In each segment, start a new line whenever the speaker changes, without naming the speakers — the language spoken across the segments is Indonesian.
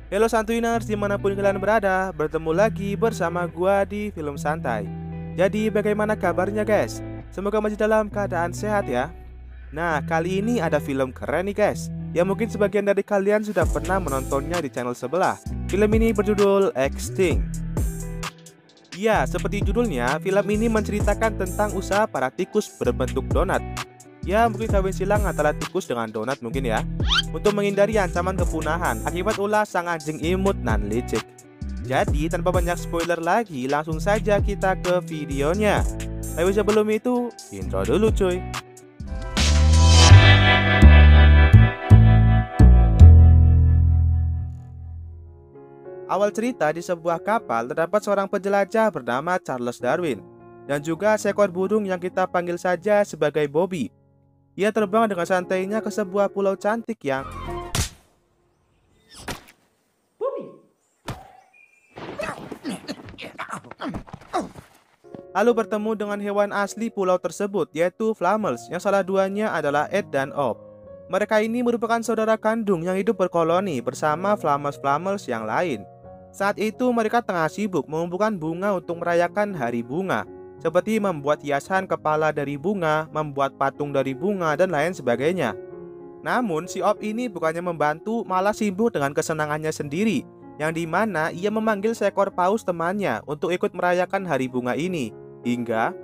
Halo Santuiners, dimanapun kalian berada, bertemu lagi bersama gua di Film Santai. Jadi bagaimana kabarnya guys? Semoga masih dalam keadaan sehat ya. Nah, kali ini ada film keren nih guys, yang mungkin sebagian dari kalian sudah pernah menontonnya di channel sebelah. Film ini berjudul Extinct. Ya, seperti judulnya, film ini menceritakan tentang usaha para tikus berbentuk donat. Ya, mungkin kawin silang antara tikus dengan donat mungkin ya, untuk menghindari ancaman kepunahan akibat ulah sang anjing imut nan licik. Jadi, tanpa banyak spoiler lagi, langsung saja kita ke videonya. Tapi sebelum itu, intro dulu cuy. Awal cerita, di sebuah kapal terdapat seorang penjelajah bernama Charles Darwin, dan juga seekor burung yang kita panggil saja sebagai Bobby. Ia terbang dengan santainya ke sebuah pulau cantik yang lalu bertemu dengan hewan asli pulau tersebut, yaitu Flamels, yang salah duanya adalah Ed dan Op. Mereka ini merupakan saudara kandung yang hidup berkoloni bersama Flamels-Flamels yang lain. Saat itu mereka tengah sibuk mengumpulkan bunga untuk merayakan hari bunga, seperti membuat hiasan kepala dari bunga, membuat patung dari bunga, dan lain sebagainya. Namun si Op ini bukannya membantu, malah sibuk dengan kesenangannya sendiri, yang dimana ia memanggil seekor paus temannya untuk ikut merayakan hari bunga ini. Hingga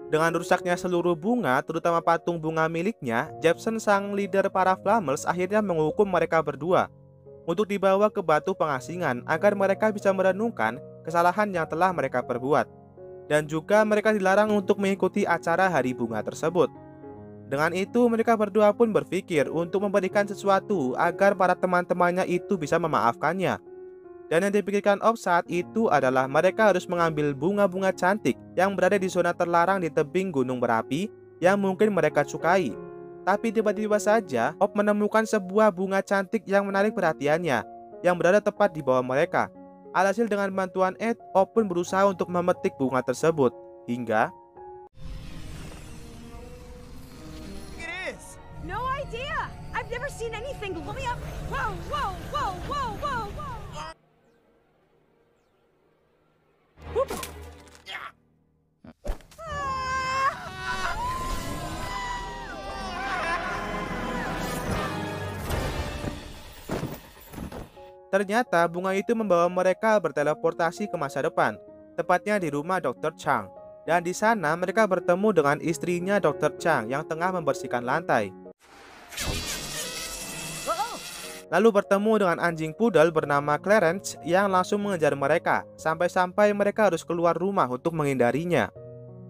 dengan rusaknya seluruh bunga, terutama patung bunga miliknya, Jepson sang leader para Flamels akhirnya menghukum mereka berdua untuk dibawa ke batu pengasingan agar mereka bisa merenungkan kesalahan yang telah mereka perbuat. Dan juga mereka dilarang untuk mengikuti acara hari bunga tersebut. Dengan itu mereka berdua pun berpikir untuk memberikan sesuatu agar para teman-temannya itu bisa memaafkannya. Dan yang dipikirkan Op saat itu adalah mereka harus mengambil bunga-bunga cantik yang berada di zona terlarang di tebing gunung berapi yang mungkin mereka sukai. Tapi tiba-tiba saja Op menemukan sebuah bunga cantik yang menarik perhatiannya, yang berada tepat di bawah mereka. Alhasil dengan bantuan Ed, Op pun berusaha untuk memetik bunga tersebut. Hingga
No idea. I've never seen anything blow me up. Whoa, whoa, whoa, whoa, whoa, whoa.
ternyata bunga itu membawa mereka berteleportasi ke masa depan, tepatnya di rumah Dr. Chang. Dan di sana mereka bertemu dengan istrinya Dr. Chang yang tengah membersihkan lantai. Lalu bertemu dengan anjing poodle bernama Clarence yang langsung mengejar mereka, sampai-sampai mereka harus keluar rumah untuk menghindarinya.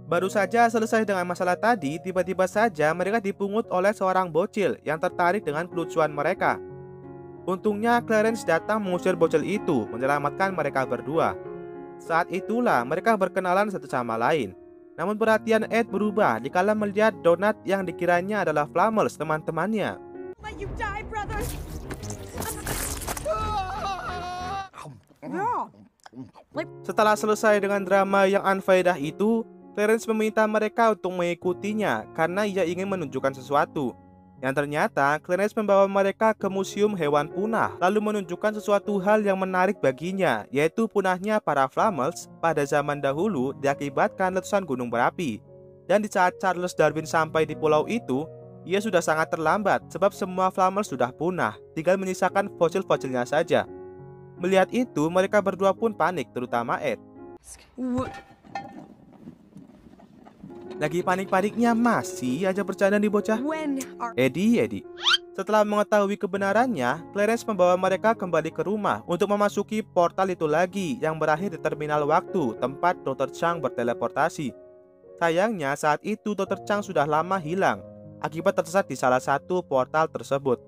Baru saja selesai dengan masalah tadi, tiba-tiba saja mereka dipungut oleh seorang bocil yang tertarik dengan kelucuan mereka. Untungnya Clarence datang mengusir bocil itu, menyelamatkan mereka berdua. Saat itulah mereka berkenalan satu sama lain. Namun perhatian Ed berubah dikala melihat donat yang dikiranya adalah Flamels teman-temannya.
Let you die, brother.
Setelah selesai dengan drama yang unfaedah itu, Clarence meminta mereka untuk mengikutinya karena ia ingin menunjukkan sesuatu. Yang ternyata Clarence membawa mereka ke museum hewan punah, lalu menunjukkan sesuatu hal yang menarik baginya, yaitu punahnya para Flamels pada zaman dahulu diakibatkan letusan gunung berapi. Dan di saat Charles Darwin sampai di pulau itu, ia sudah sangat terlambat sebab semua Flamels sudah punah, tinggal menyisakan fosil-fosilnya saja. Melihat itu, mereka berdua pun panik, terutama Ed. Lagi panik-paniknya masih aja bercanda di bocah. Eddie. Setelah mengetahui kebenarannya, Clarence membawa mereka kembali ke rumah untuk memasuki portal itu lagi yang berakhir di terminal waktu tempat Dr. Chang berteleportasi. Sayangnya saat itu Dr. Chang sudah lama hilang akibat tersesat di salah satu portal tersebut.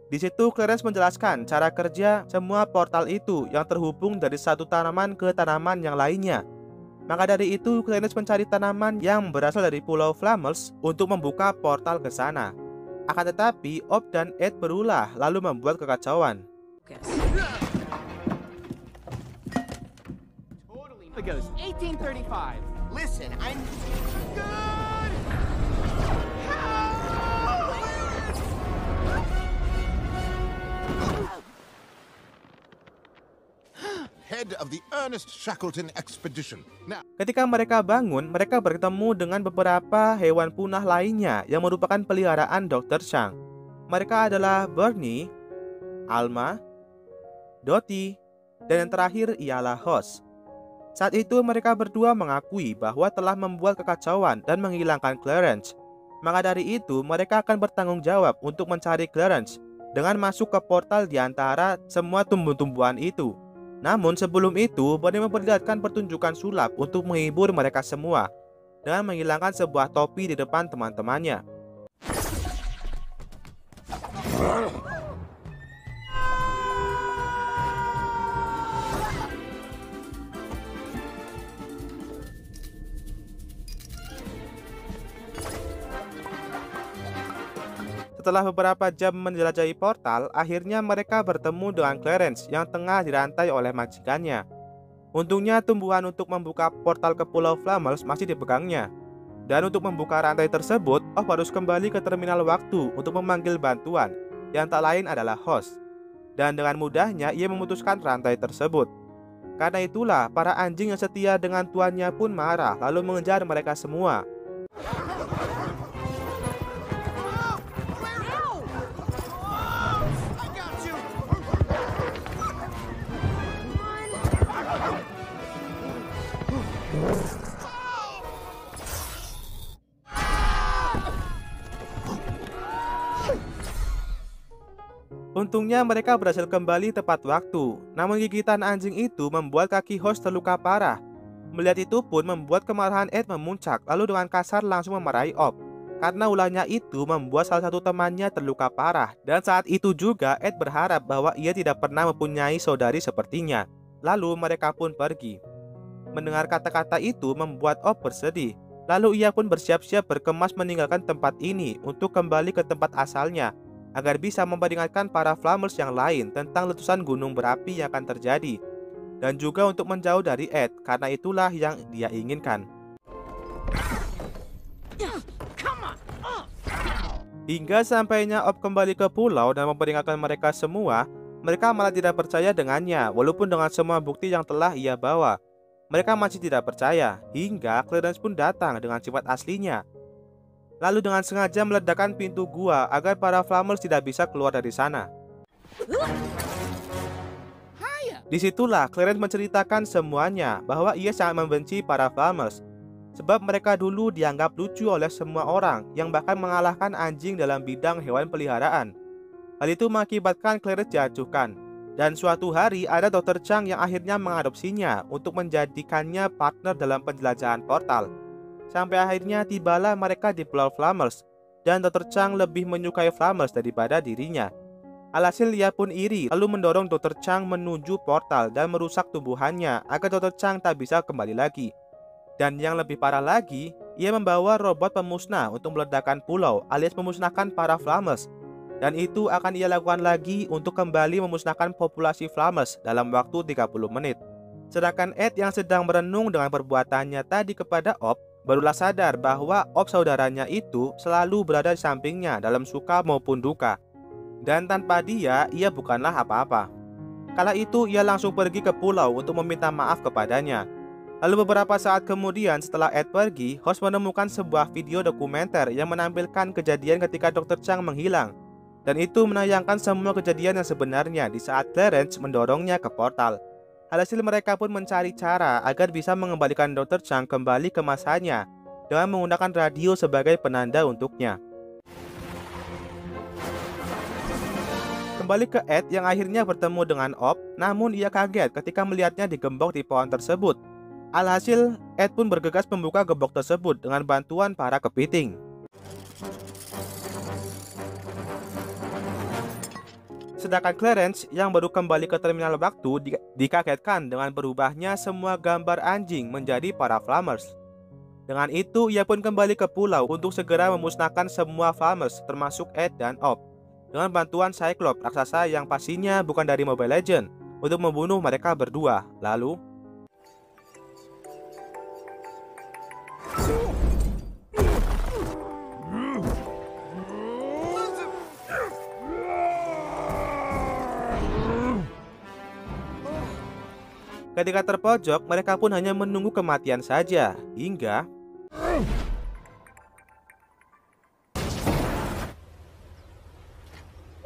Di situ Clarence menjelaskan cara kerja semua portal itu yang terhubung dari satu tanaman ke tanaman yang lainnya. Maka dari itu Clarence mencari tanaman yang berasal dari Pulau Flamels untuk membuka portal ke sana. Akan tetapi Op dan Ed berulah lalu membuat kekacauan.
Goes 1835. Listen, I'm good.
Head of the Ernest Shackleton Expedition. Now,
Ketika mereka bangun, mereka bertemu dengan beberapa hewan punah lainnya yang merupakan peliharaan Dr. Chang. Mereka adalah Bernie, Alma, Dottie, dan yang terakhir ialah Hoss. Saat itu mereka berdua mengakui bahwa telah membuat kekacauan dan menghilangkan Clarence. Maka dari itu mereka akan bertanggung jawab untuk mencari Clarence dengan masuk ke portal di antara semua tumbuh-tumbuhan itu. Namun sebelum itu, Bernie memperlihatkan pertunjukan sulap untuk menghibur mereka semua dengan menghilangkan sebuah topi di depan teman-temannya. Setelah beberapa jam menjelajahi portal, akhirnya mereka bertemu dengan Clarence yang tengah dirantai oleh majikannya. Untungnya tumbuhan untuk membuka portal ke Pulau Flamels masih dipegangnya. Dan untuk membuka rantai tersebut, harus kembali ke terminal waktu untuk memanggil bantuan, yang tak lain adalah Hoss. Dan dengan mudahnya ia memutuskan rantai tersebut. Karena itulah, para anjing yang setia dengan tuannya pun marah lalu mengejar mereka semua.
I got you.
Untungnya mereka berhasil kembali tepat waktu. Namun gigitan anjing itu membuat kaki Hoss terluka parah. Melihat itu pun membuat kemarahan Ed memuncak, lalu dengan kasar langsung memarahi Op. Karena ulahnya itu membuat salah satu temannya terluka parah. Dan saat itu juga Ed berharap bahwa ia tidak pernah mempunyai saudari sepertinya. Lalu mereka pun pergi. Mendengar kata-kata itu membuat Op bersedih. Lalu ia pun bersiap-siap berkemas meninggalkan tempat ini untuk kembali ke tempat asalnya, agar bisa memperingatkan para Flamels yang lain tentang letusan gunung berapi yang akan terjadi, dan juga untuk menjauh dari Ed, karena itulah yang dia inginkan. Hingga sampainya Op kembali ke pulau dan memperingatkan mereka semua, mereka malah tidak percaya dengannya, walaupun dengan semua bukti yang telah ia bawa. Mereka masih tidak percaya, hingga Clarence pun datang dengan sifat aslinya. Lalu dengan sengaja meledakkan pintu gua agar para Flamels tidak bisa keluar dari sana. Disitulah Clarence menceritakan semuanya bahwa ia sangat membenci para Flamels, sebab mereka dulu dianggap lucu oleh semua orang yang bahkan mengalahkan anjing dalam bidang hewan peliharaan. Hal itu mengakibatkan Clarence diacuhkan, dan suatu hari ada Dr. Chang yang akhirnya mengadopsinya untuk menjadikannya partner dalam penjelajahan portal. Sampai akhirnya tibalah mereka di Pulau Flamels, dan Dr. Chang lebih menyukai Flamels daripada dirinya. Alhasil ia pun iri, lalu mendorong Dr. Chang menuju portal dan merusak tubuhannya agar Dr. Chang tak bisa kembali lagi. Dan yang lebih parah lagi, ia membawa robot pemusnah untuk meledakkan pulau alias memusnahkan para Flamels. Dan itu akan ia lakukan lagi untuk kembali memusnahkan populasi Flamels dalam waktu 30 menit. Sedangkan Ed yang sedang merenung dengan perbuatannya tadi kepada Op, barulah sadar bahwa Op saudaranya itu selalu berada di sampingnya dalam suka maupun duka. Dan tanpa dia, ia bukanlah apa-apa. Kala itu ia langsung pergi ke pulau untuk meminta maaf kepadanya. Lalu beberapa saat kemudian setelah Ed pergi, Hoss menemukan sebuah video dokumenter yang menampilkan kejadian ketika Dr. Chang menghilang. Dan itu menayangkan semua kejadian yang sebenarnya di saat Clarence mendorongnya ke portal. Alhasil mereka pun mencari cara agar bisa mengembalikan Dr. Chang kembali ke masanya dengan menggunakan radio sebagai penanda untuknya. Kembali ke Ed yang akhirnya bertemu dengan Op, namun ia kaget ketika melihatnya digembok di pohon tersebut. Alhasil, Ed pun bergegas membuka gembok tersebut dengan bantuan para kepiting. Sedangkan Clarence yang baru kembali ke terminal waktu dikagetkan dengan berubahnya semua gambar anjing menjadi para Flamers. Dengan itu, ia pun kembali ke pulau untuk segera memusnahkan semua Flamers termasuk Ed dan Op, dengan bantuan Cyclops raksasa yang pastinya bukan dari Mobile Legends untuk membunuh mereka berdua. Lalu Ketika terpojok, mereka pun hanya menunggu kematian saja, hingga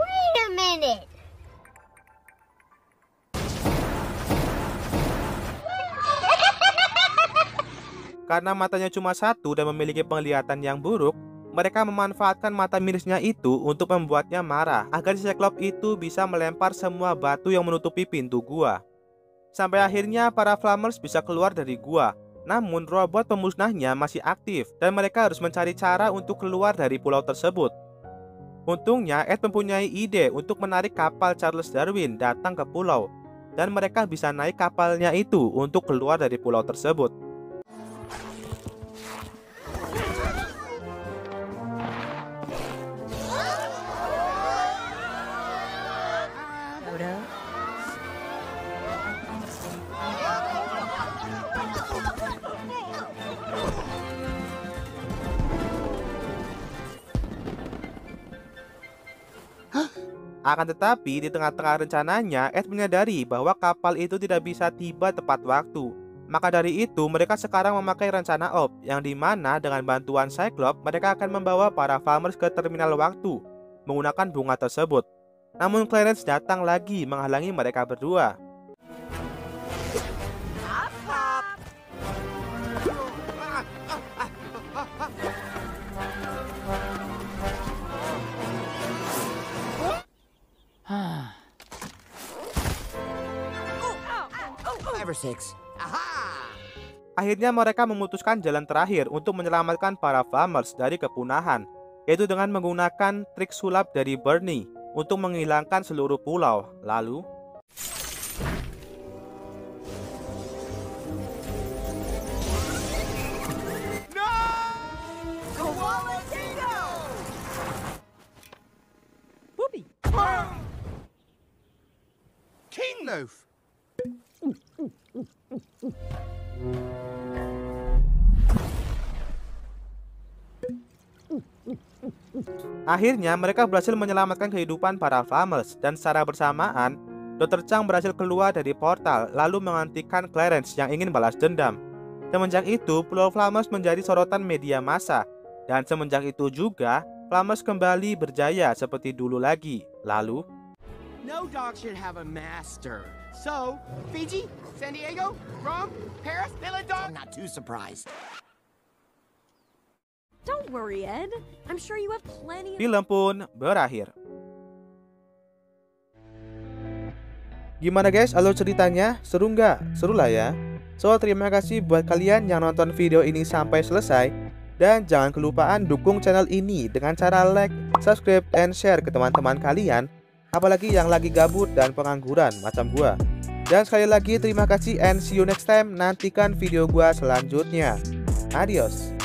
Wait a minute.
karena matanya cuma satu dan memiliki penglihatan yang buruk, mereka memanfaatkan mata minusnya itu untuk membuatnya marah agar si Cyclops itu bisa melempar semua batu yang menutupi pintu gua. Sampai akhirnya para Flamers bisa keluar dari gua. Namun robot pemusnahnya masih aktif dan mereka harus mencari cara untuk keluar dari pulau tersebut. Untungnya Ed mempunyai ide untuk menarik kapal Charles Darwin datang ke pulau, dan mereka bisa naik kapalnya itu untuk keluar dari pulau tersebut. Akan tetapi, di tengah-tengah rencananya, Ed menyadari bahwa kapal itu tidak bisa tiba tepat waktu. Maka dari itu, mereka sekarang memakai rencana OP, yang dimana dengan bantuan Cyclops, mereka akan membawa para Flamers ke terminal waktu, menggunakan bunga tersebut. Namun Clarence datang lagi menghalangi mereka berdua. Akhirnya mereka memutuskan jalan terakhir untuk menyelamatkan para Flamers dari kepunahan, yaitu dengan menggunakan trik sulap dari Bernie untuk menghilangkan seluruh pulau. Lalu
Whoopee!
King Loaf!
akhirnya mereka berhasil menyelamatkan kehidupan para Flamers, dan secara bersamaan Dr. Chang berhasil keluar dari portal lalu menghentikan Clarence yang ingin balas dendam. Semenjak itu, Pulau Flamers menjadi sorotan media massa, dan semenjak itu juga Flamers kembali berjaya seperti dulu lagi. Lalu
No dog should have a master. So, Fiji, San Diego, Rome, Paris, Villa Dog.
I'm not too surprised.
Don't worry, Ed. I'm sure you have plenty of...
film pun berakhir. Gimana guys, alur ceritanya? Seru nggak? Seru lah ya. So, terima kasih buat kalian yang nonton video ini sampai selesai. Dan jangan kelupaan dukung channel ini dengan cara like, subscribe, and share ke teman-teman kalian, apalagi yang lagi gabut dan pengangguran macam gua. Dan sekali lagi terima kasih and see you next time. Nantikan video gua selanjutnya. Adios.